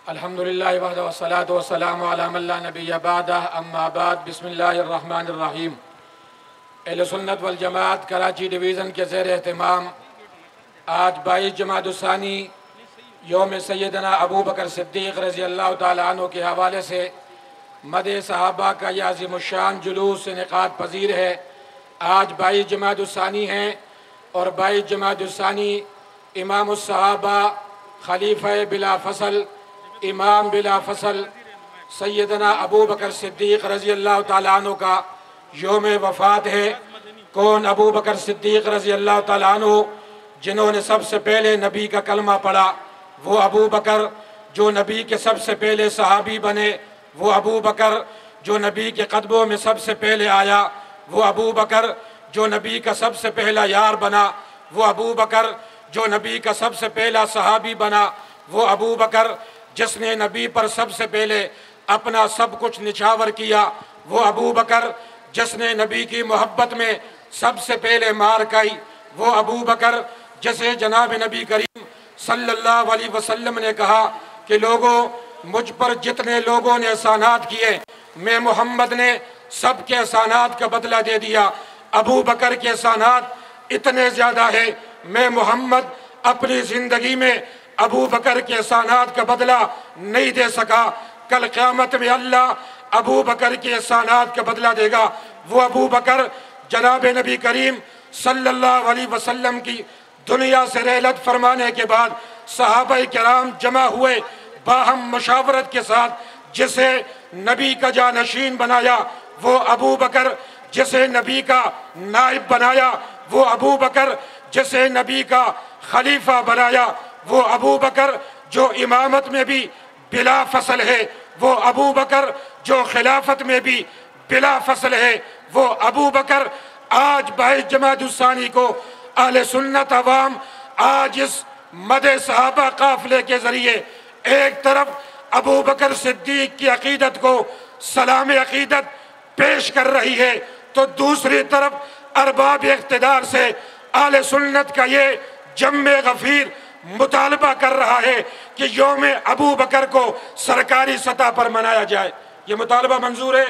الحمدللہ وحدہ والصلاة والسلام علی من لا نبی بعدہ اما بعد بسم اللہ الرحمن الرحیم۔ اہل سنت والجماعت کراچی ڈویژن کے زیر اہتمام آج 22 جمادی الثانی یوم سیدنا ابو بکر صدیق رضی اللہ تعالیٰ عنہ کے حوالے سے مدح صحابہ کا یہ عظیم الشان جلوس انعقاد پذیر ہے۔ آج 22 جمادی الثانی ہیں اور 22 جمادی الثانی امام الصحابہ خلیفہ بلا فصل امام بلا فصل سیدنا ابو بکر صدیق رضی اللہ تعالیٰ عنہ کا یوم وفات ہے۔ کون ابو بکر صدیق رضی اللہ تعالیٰ عنہ؟ جنہوں نے سب سے پہلے نبی کا کلمہ پڑھا، وہ ابو بکر جو نبی کے سب سے پہلے صحابی بنے، وہ ابو بکر جو نبی کے قدموں میں سب سے پہلے آیا، وہ ابو بکر جو نبی کا سب سے پہلا یار بنا، وہ ابو بکر جو نبی کا سب سے پہلا صحابی بنا، وہ ابو بکر جس نے نبی پر سب سے پہلے اپنا سب کچھ نچھاور کیا، وہ ابو بکر جس نے نبی کی محبت میں سب سے پہلے مار کھائی، وہ ابو بکر جسے جناب نبی کریم صلی اللہ علیہ وسلم نے کہا کہ لوگوں مجھ پر جتنے لوگوں نے احسانات کیے میں محمد نے سب کے احسانات کا بدلہ دے دیا۔ ابو بکر کے احسانات اتنے زیادہ ہیں، میں محمد اپنی زندگی میں ابو بکر کے احسانات کا بدلہ نہیں دے سکا۔ کل قیامت میں اللہ ابو بکر کے احسانات کا بدلہ دے گا۔ وہ ابو بکر جناب نبی کریم صلی اللہ علیہ وسلم کی دنیا سے رحلت فرمانے کے بعد صحابہ کرام جمع ہوئے باہم مشاورت کے ساتھ، جسے نبی کا جانشین بنایا وہ ابو بکر، جسے نبی کا نائب بنایا وہ ابو بکر، جسے نبی کا خلیفہ بنایا وہ ابو بکر، جو امامت میں بھی بلا فصل ہے وہ ابو بکر، جو خلافت میں بھی بلا فصل ہے وہ ابو بکر۔ آج 22 جمادی الثانی کو اہل سنت عوام آج اس مدح صحابہ قافلے کے ذریعے ایک طرف ابو بکر صدیق کی عقیدت کو سلام عقیدت پیش کر رہی ہے، تو دوسری طرف ارباب اقتدار سے اہل سنت کا یہ جم غفیر مطالبہ کر رہا ہے کہ یوم ابو بکر کو سرکاری سطح پر منایا جائے۔ یہ مطالبہ منظور ہے؟